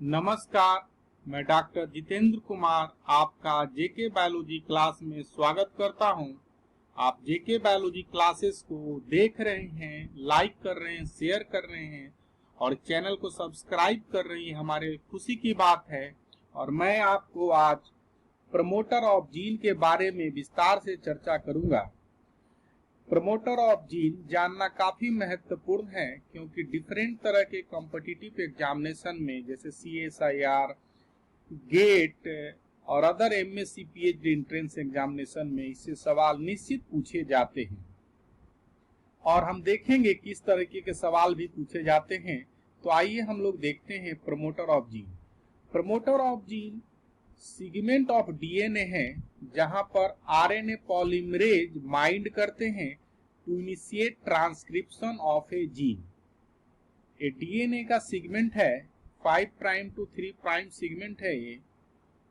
नमस्कार, मैं डॉक्टर जितेंद्र कुमार आपका जेके बायोलॉजी क्लास में स्वागत करता हूं। आप जेके बायोलॉजी क्लासेस को देख रहे हैं, लाइक कर रहे हैं, शेयर कर रहे हैं और चैनल को सब्सक्राइब कर रही हैं, हमारे खुशी की बात है। और मैं आपको आज प्रमोटर ऑफ जीन के बारे में विस्तार से चर्चा करूंगा। प्रमोटर ऑफ जीन जानना काफी महत्वपूर्ण है क्योंकि डिफरेंट तरह के कॉम्पिटिटिव एग्जामिनेशन में जैसे CSIR, गेट और other MSc PhD entrance examination में इससे सवाल निश्चित पूछे जाते हैं और हम देखेंगे किस तरीके के सवाल भी पूछे जाते हैं। तो आइए हम लोग देखते हैं promoter of gene. Promoter of gene segment of DNA है जहां पर RNA पॉलीमरेज बाइंड करते हैं to initiate transcription of a gene. ए DNA का सेगमेंट है 5 प्राइम टू 3 प्राइम सेगमेंट है ये,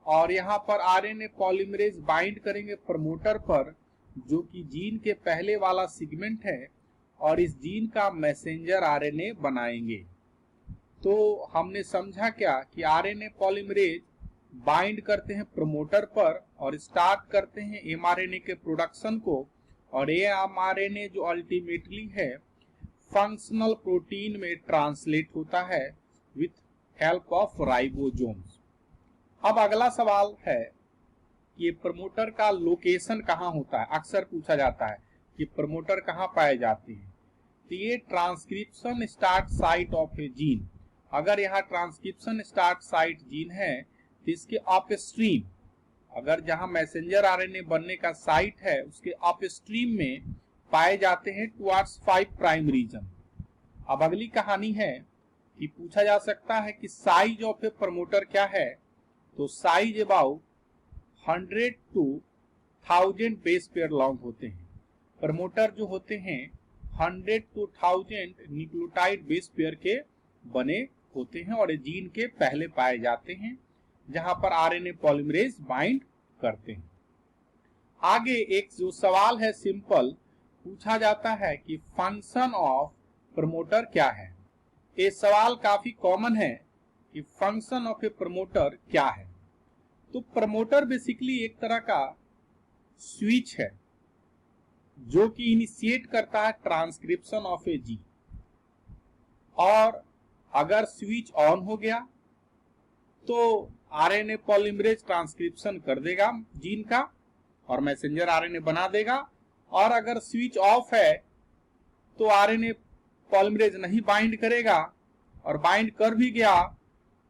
और यहाँ पर RNA पॉलीमरेज बाइंड करेंगे प्रमोटर पर जो कि जीन के पहले वाला सेगमेंट है और इस जीन का मैसेंजर RNA बनाएंगे। तो हमने समझा क्या कि RNA पॉलीमरेज बाइंड करते हैं प्रमोटर पर और स्टार्ट करते हैं mRNA के प्रोडक्शन को, और ये mRNA जो अल्टीमेटली है फंक्शनल प्रोटीन में ट्रांसलेट होता है विथ हेल्प ऑफ राइबोसोम्स। अब अगला सवाल है कि प्रमोटर का लोकेशन कहाँ होता है। अक्सर पूछा जाता है कि प्रमोटर कहाँ पाए जाते हैं। तो ये transcription start site of a gene. अगर यहाँ ट्रांसक्रिप्शन स्टार्ट साइट जीन है तो इसके अपस्ट्रीम, अगर जहां मैसेंजर RNA बनने का साइट है उसके अपस्ट्रीम में पाए जाते हैं टुवर्ड्स 5 प्राइम रीजन। अब अगली कहानी है कि पूछा जा सकता है कि साइज ऑफ ए प्रमोटर क्या है। तो size about 100 to 1000 base pair long होते हैं। प्रमोटर जो होते हैं 100 to 1000 न्यूक्लियोटाइड बेस पेयर के बने होते हैं और जीन के पहले पाए जाते हैं जहां पर RNA पॉलीमरेज बाइंड करते हैं। आगे एक जो सवाल है सिंपल पूछा जाता है कि फंक्शन ऑफ प्रमोटर क्या है। ये सवाल काफी कॉमन है कि फंक्शन ऑफ ए प्रमोटर क्या है। तो प्रमोटर बेसिकली एक तरह का स्विच है जो कि इनिशिएट करता है ट्रांसक्रिप्शन ऑफ ए जीन, और अगर स्विच ऑन हो गया तो RNA पॉलीमरेज ट्रांसक्रिप्शन कर देगा जीन का और मैसेंजर RNA बना देगा, और अगर स्विच ऑफ है तो RNA पॉलीमरेज नहीं बाइंड करेगा, और बाइंड कर भी गया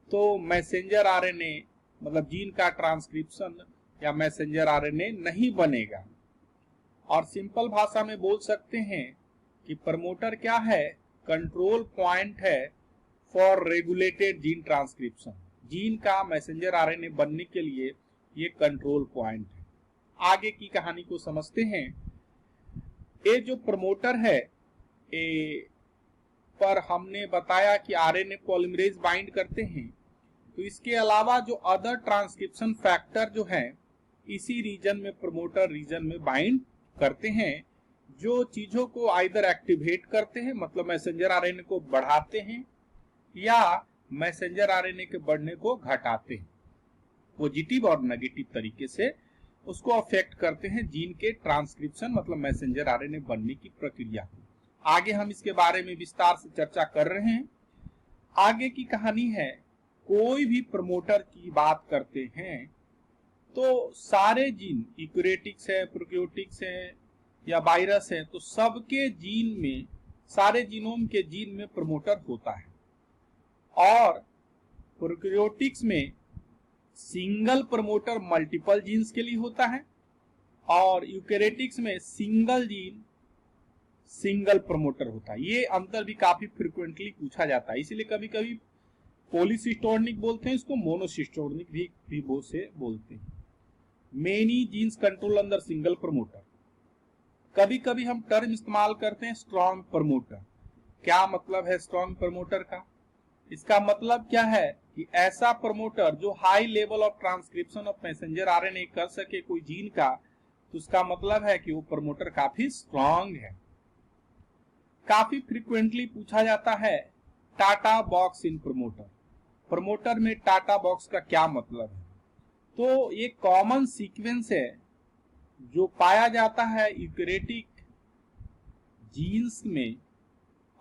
तो मैसेंजर RNA मतलब जीन का ट्रांसक्रिप्शन या मैसेंजर RNA नहीं बनेगा। और सिंपल भाषा में बोल सकते हैं कि प्रमोटर क्या है, कंट्रोल पॉइंट है for regulated gene transcription. Gene का मैसेंजर RNA बनने के लिए ये कंट्रोल पॉइंट है। आगे की कहानी को समझते हैं। ये जो प्रमोटर है पर हमने बताया कि RNA पॉलीमरेज बाइंड करते हैं, तो इसके अलावा जो अदर ट्रांसक्रिप्शन फैक्टर जो है इसी रीजन में प्रमोटर रीजन में बाइंड करते हैं, जो चीजों को आइदर एक्टिवेट करते हैं मतलब मैसेंजर RNA को बढ़ाते हैं या मैसेंजर RNA के बढ़ने को घटाते हैं। पॉजिटिव और नेगेटिव तरीके से उसको अफेक्ट करते हैं जीन के ट्रांसक्रिप्शन मतलब मैसेंजर RNA बनने की प्रक्रिया को। आगे हम इसके बारे में विस्तार से चर्चा कर रहे हैं। आगे की कहानी है, कोई भी प्रमोटर की बात करते हैं तो सारे जीन यूकैरियोटिक्स है, प्रोकैरियोटिक्स है या वायरस है, तो सबके जीन में, सारे जीनोम के जीन में प्रमोटर होता है। और प्रोकैरियोटिक्स में सिंगल प्रमोटर मल्टीपल जीन्स के लिए होता है और यूकैरियोटिक्स में सिंगल जीन सिंगल प्रमोटर होता है। ये अंतर भी काफी फ्रिक्वेंटली पूछा जाता है, इसलिए कभी कभी पॉलीसिस्टोनिक बोलते हैं इसको, मोनोसिस्टोनिक भी से बोलते हैं। मेनी जीन्स कंट्रोल अंदर सिंगल प्रमोटर। कभी कभी हम टर्म इस्तेमाल करते हैं स्ट्रॉन्ग प्रमोटर। क्या मतलब है स्ट्रॉन्ग प्रमोटर का? इसका मतलब क्या है कि ऐसा प्रमोटर जो high level of transcription of messenger RNA कर सके कोई जीन का, तो उसका मतलब है कि वो प्रमोटर काफी स्ट्रॉन्ग है। काफी फ्रीक्वेंटली पूछा जाता है टाटा बॉक्स इन प्रमोटर। प्रमोटर में टाटा बॉक्स का क्या मतलब है। तो ये कॉमन सीक्वेंस है जो पाया जाता है यूकैरियोटिक जीन्स में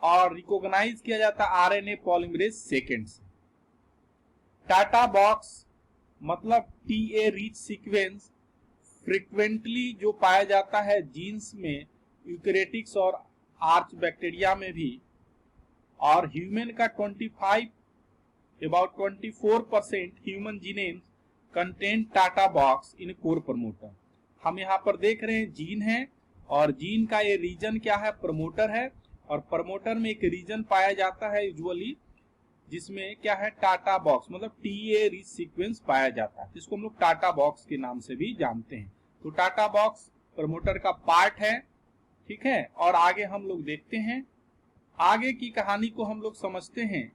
और रिकॉग्नाइज किया जाता है आरएनए पॉलीमरेज सेकेंड से। टाटा बॉक्स मतलब टीए रिच सीक्वेंस फ्रीक्वेंटली जो पाया जाता है जीन्स में यूकैरियोटिक्स और आर्च बैक्टीरिया में भी, और ह्यूमन का 24% human genome contain TATA box in core promoter. हम यहाँ पर देख रहे हैं जीन है और जीन का ये रीजन क्या है, प्रमोटर है, और प्रमोटर में एक रीजन पाया जाता है यूजुअली जिसमें क्या है टाटा बॉक्स मतलब टीए रिच सीक्वेंस पाया जाता है, जिसको हम लोग टाटा बॉक्स के नाम से भी जानते हैं। तो टाटा बॉक्स प्रमोटर का पार्ट है, ठीक है। और आगे हम लोग देखते हैं, आगे की कहानी को हम लोग समझते हैं।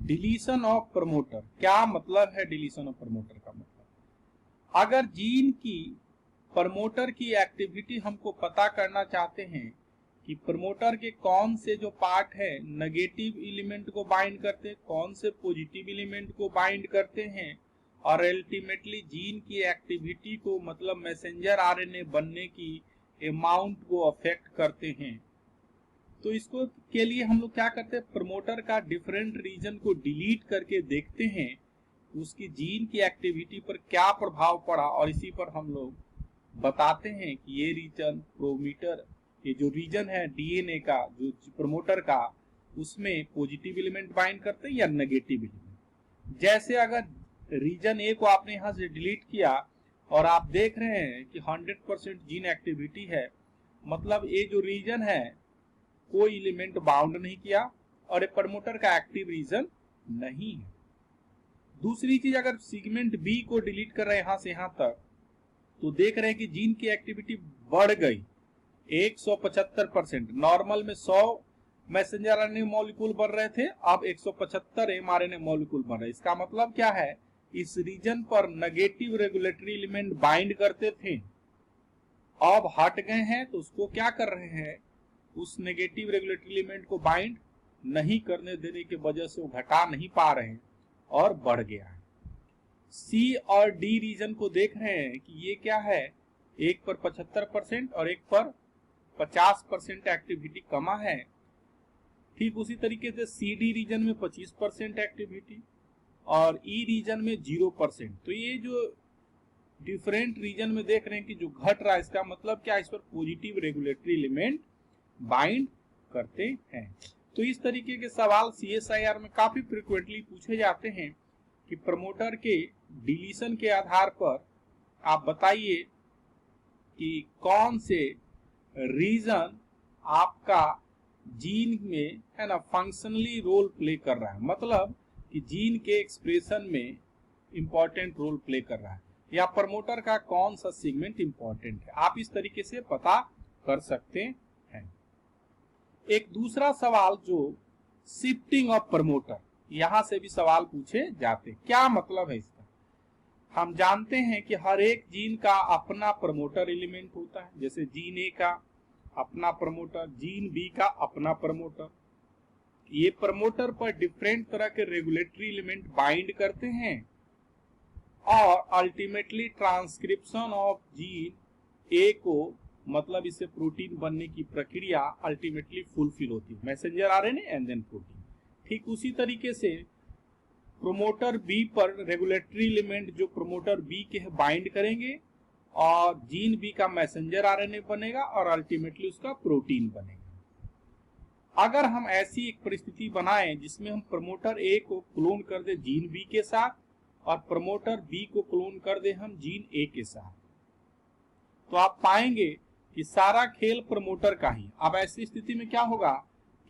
डिलीशन ऑफ प्रमोटर क्या मतलब है। डिलीशन ऑफ प्रमोटर का मतलब, अगर जीन की प्रमोटर की एक्टिविटी हमको पता करना चाहते हैं कि प्रमोटर के कौन से जो पार्ट है नेगेटिव एलिमेंट को बाइंड करते हैं, कौन से पॉजिटिव एलिमेंट को बाइंड करते हैं, और अल्टीमेटली जीन की एक्टिविटी को मतलब मैसेंजर आरएनए बनने की अमाउंट को अफेक्ट करते हैं, तो इसको के लिए हम लोग क्या करते हैं, प्रमोटर का डिफरेंट रीजन को डिलीट करके देखते हैं उसकी जीन की एक्टिविटी पर क्या प्रभाव पड़ा, और इसी पर हम लोग बताते हैं कि ये रीजन प्रोमीटर, ये जो रीजन है डीएनए का जो प्रमोटर का, उसमें पॉजिटिव एलिमेंट बाइंड करते हैं या नेगेटिव एलिमेंट। जैसे अगर रीजन ए को आपने यहां से डिलीट किया और आप देख रहे हैं कि 100% जीन एक्टिविटी है, मतलब ये जो रीजन है कोई एलिमेंट बाउंड नहीं किया और ये प्रमोटर का एक्टिव रीजन नहीं है। दूसरी चीज, अगर सेगमेंट बी को डिलीट कर रहे हैं यहां से यहां तक, तो देख रहे हैं कि जीन की एक्टिविटी बढ़ गई 175%। नॉर्मल में 100 मैसेंजर आरएनए मॉलिक्यूल बन रहे थे, अब 175 एमआरएनए मॉलिक्यूल बन रहे। इसका मतलब क्या है, इस रीजन पर नेगेटिव रेगुलेटरी एलिमेंट बाइंड करते थे, अब हट गए हैं, तो उसको क्या कर रहे हैं, उस नेगेटिव रेगुलेटरी एलिमेंट को बाइंड नहीं करने देने की वजह से वो घटा नहीं पा रहे हैं और बढ़ गया है। सी और डी रीजन को देख रहे हैं कि ये क्या है, एक पर 75% और एक पर 50% एक्टिविटी कमा है। ठीक उसी तरीके से सी डी रीजन में 25% एक्टिविटी और ई रीजन में 0%। तो ये जो डिफरेंट रीजन में देख रहे हैं कि जो घट रहा है, इसका मतलब क्या, इस पर पॉजिटिव रेगुलेटरी एलिमेंट बाइंड करते हैं। तो इस तरीके के सवाल सीएसआईआर में काफी फ्रिक्वेंटली पूछे जाते हैं कि प्रमोटर के डिलीशन के आधार पर आप बताइए कि कौन से रीजन आपका जीन में है ना फंक्शनली रोल प्ले कर रहा है, मतलब कि जीन के एक्सप्रेशन में इंपॉर्टेंट रोल प्ले कर रहा है, या प्रमोटर का कौन सा सेगमेंट इंपॉर्टेंट है, आप इस तरीके से पता कर सकते हैं। एक दूसरा सवाल जो शिफ्टिंग ऑफ प्रमोटर, यहां से भी सवाल पूछे जाते, क्या मतलब है इसका। हम जानते हैं कि हर एक जीन का अपना प्रमोटर एलिमेंट होता है, जैसे जीन ए का अपना प्रमोटर, जीन बी का अपना प्रमोटर। ये प्रमोटर पर डिफरेंट तरह के रेगुलेटरी एलिमेंट बाइंड करते हैं और ultimately transcription of gene A को मतलब इससे प्रोटीन बनने की प्रक्रिया अल्टीमेटली फुलफिल होती है, messenger RNA and then protein. ठीक उसी तरीके से प्रोमोटर बी पर रेगुलेटरी एलिमेंट जो प्रोमोटर बी के बाइंड करेंगे और जीन बी का मैसेंजर आरएनए बनेगा और अल्टीमेटली उसका प्रोटीन बनेगा। अगर हम ऐसी एक परिस्थिति बनाएं जिसमें हम प्रमोटर ए को क्लोन कर दे जीन बी के साथ और प्रमोटर बी को क्लोन कर दे हम जीन ए के साथ, तो आप पाएंगे कि सारा खेल प्रमोटर का ही। अब ऐसी स्थिति में क्या होगा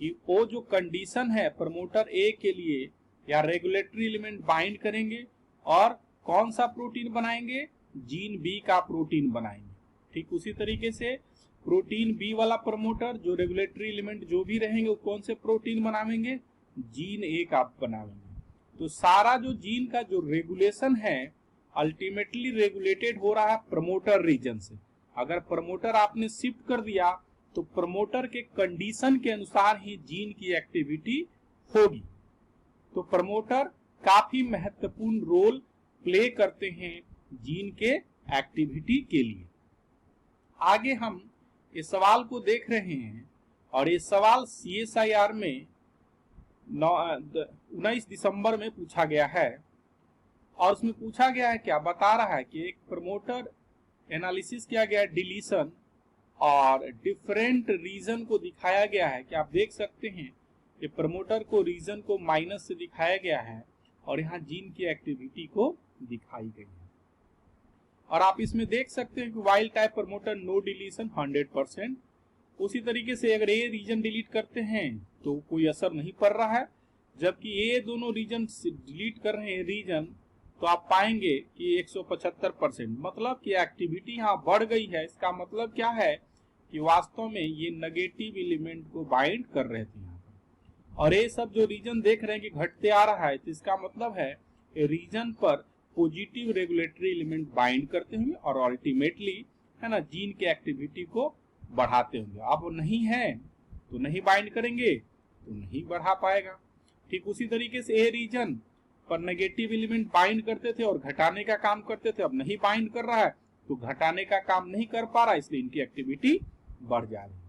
कि वो जो कंडीशन है प्रमोटर ए के लिए, या रेगुलेटरी एलिमेंट बाइंड करेंगे और कौन सा प्रोटीन बनाएंगे, जीन बी का प्रोटीन बनाएंगे। ठीक उसी तरीके से प्रोटीन बी वाला प्रमोटर जो रेगुलेटरी एलिमेंट जो भी रहेंगे वो कौन से प्रोटीन बनावेंगे, जीन ए का बनावेंगे। तो सारा जो जीन का जो रेगुलेशन है अल्टीमेटली रेगुलेटेड हो रहा है प्रमोटर रीजन से। अगर प्रमोटर आपने शिफ्ट कर दिया तो प्रमोटर के कंडीशन के अनुसार ही जीन की एक्टिविटी होगी। तो प्रमोटर काफी महत्वपूर्ण रोल प्ले करते हैं जीन के एक्टिविटी के लिए। आगे हम इस सवाल को देख रहे हैं और ये सवाल CSIR में 19 दिसंबर में पूछा गया है और उसमें पूछा गया है क्या, बता रहा है कि एक प्रमोटर एनालिसिस किया गया डिलीशन और डिफरेंट रीजन को दिखाया गया है कि आप देख सकते हैं कि प्रमोटर को रीजन को माइनस से दिखाया गया है और यहाँ जीन की एक्टिविटी को दिखाई गई है। और आप इसमें देख सकते हैं कि wild type promoter no deletion 100%। उसी तरीके से अगर ये रीजन डिलीट करते हैं तो कोई असर नहीं पड़ रहा है, जबकि ये दोनों रीजन डिलीट कर रहे हैं रीजन, तो आप पाएंगे कि 175%, मतलब कि एक्टिविटी यहाँ बढ़ गई है। इसका मतलब क्या है कि वास्तव में ये नेगेटिव एलिमेंट को बाइंड कर रहे थे यहाँ पर, और ये सब जो रीजन देख रहे हैं कि घटते आ रहा है, तो इसका मतलब है रीजन पर पॉजिटिव रेगुलेटरी एलिमेंट बाइंड करते होंगे और अल्टीमेटली है ना जीन के एक्टिविटी को बढ़ाते होंगे। अब वो नहीं है तो नहीं बाइंड करेंगे तो नहीं बढ़ा पाएगा। ठीक उसी तरीके से ए रीजन पर नेगेटिव एलिमेंट बाइंड करते थे और घटाने का काम करते थे, अब नहीं बाइंड कर रहा है तो घटाने का काम नहीं कर पा रहा, इसलिए इनकी एक्टिविटी बढ़ जा रही है।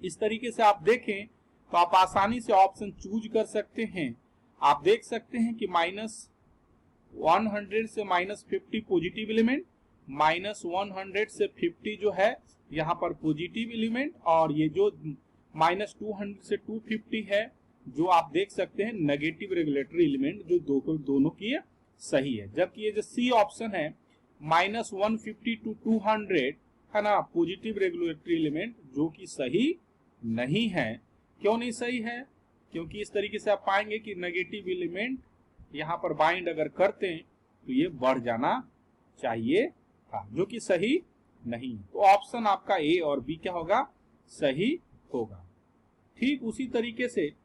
इस तरीके से आप देखें तो आप आसानी से ऑप्शन चूज कर सकते हैं। आप देख सकते हैं कि -100 से -50 पॉजिटिव एलिमेंट, -100 से 50 जो है यहाँ पर पॉजिटिव एलिमेंट, और ये जो -200 से 250 है जो आप देख सकते हैं नेगेटिव रेगुलेटरी एलिमेंट, जो दोनों की सही है। जबकि ये जो सी ऑप्शन है -150 to 200 है ना पॉजिटिव रेगुलेटरी एलिमेंट, जो कि सही नहीं है। क्यों नहीं सही है? क्योंकि इस तरीके से आप पाएंगे कि नेगेटिव एलिमेंट यहाँ पर बाइंड अगर करते हैं तो ये बढ़ जाना चाहिए था, जो कि सही नहीं। तो ऑप्शन आपका ए और बी क्या होगा? सही होगा। ठीक उसी तरीके से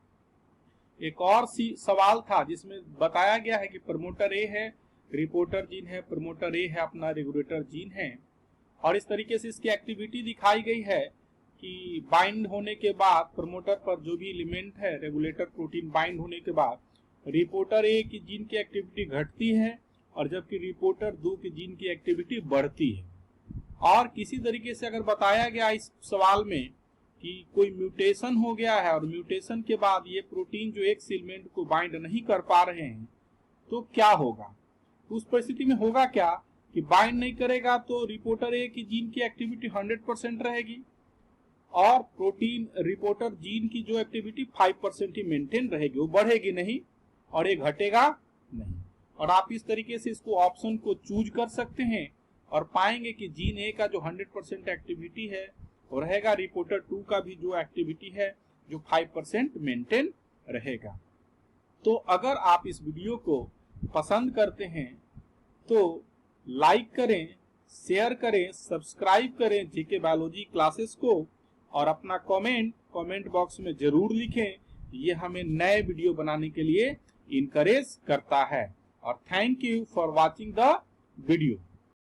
एक और सवाल था जिसमें बताया गया है कि प्रमोटर ए है, रिपोर्टर जीन है, प्रमोटर ए है अपना रेगुलेटर जीन है, और इस तरीके से इसकी एक्टिविटी दिखाई गई है कि बाइंड होने के बाद प्रमोटर पर जो भी एलिमेंट है रेगुलेटर प्रोटीन बाइंड होने के बाद रिपोर्टर ए की जीन की एक्टिविटी घटती है और जबकि रिपोर्टर 2 की जीन की एक्टिविटी बढ़ती है। और किसी तरीके से अगर बताया गया इस सवाल में कि कोई म्यूटेशन हो गया है और म्यूटेशन के बाद ये प्रोटीन जो एक एलिमेंट को बाइंड नहीं कर पा रहे हैं, तो क्या होगा? उस परिस्थिति में होगा क्या कि बाइंड नहीं करेगा तो रिपोर्टर ए की जीन की एक्टिविटी 100% रहेगी और प्रोटीन रिपोर्टर जीन की जो एक्टिविटी 5% ही मेंटेन रहेगी, वो बढ़ेगी नहीं और ये घटेगा नहीं। और आप इस तरीके से इसको ऑप्शन को चूज कर सकते हैं और पाएंगे कि जीन ए का जो 100% एक्टिविटी है वो रहेगा, रिपोर्टर 2 का भी जो एक्टिविटी है जो 5% मेंटेन रहेगा। तो अगर आप इस वीडियो को पसंद करते हैं तो लाइक करें, शेयर करें, सब्सक्राइब करें जीके बायोलॉजी क्लासेस को, और अपना कमेंट बॉक्स में जरूर लिखें। ये हमें नए वीडियो बनाने के लिए इनकरेज करता है। और thank you for watching the video.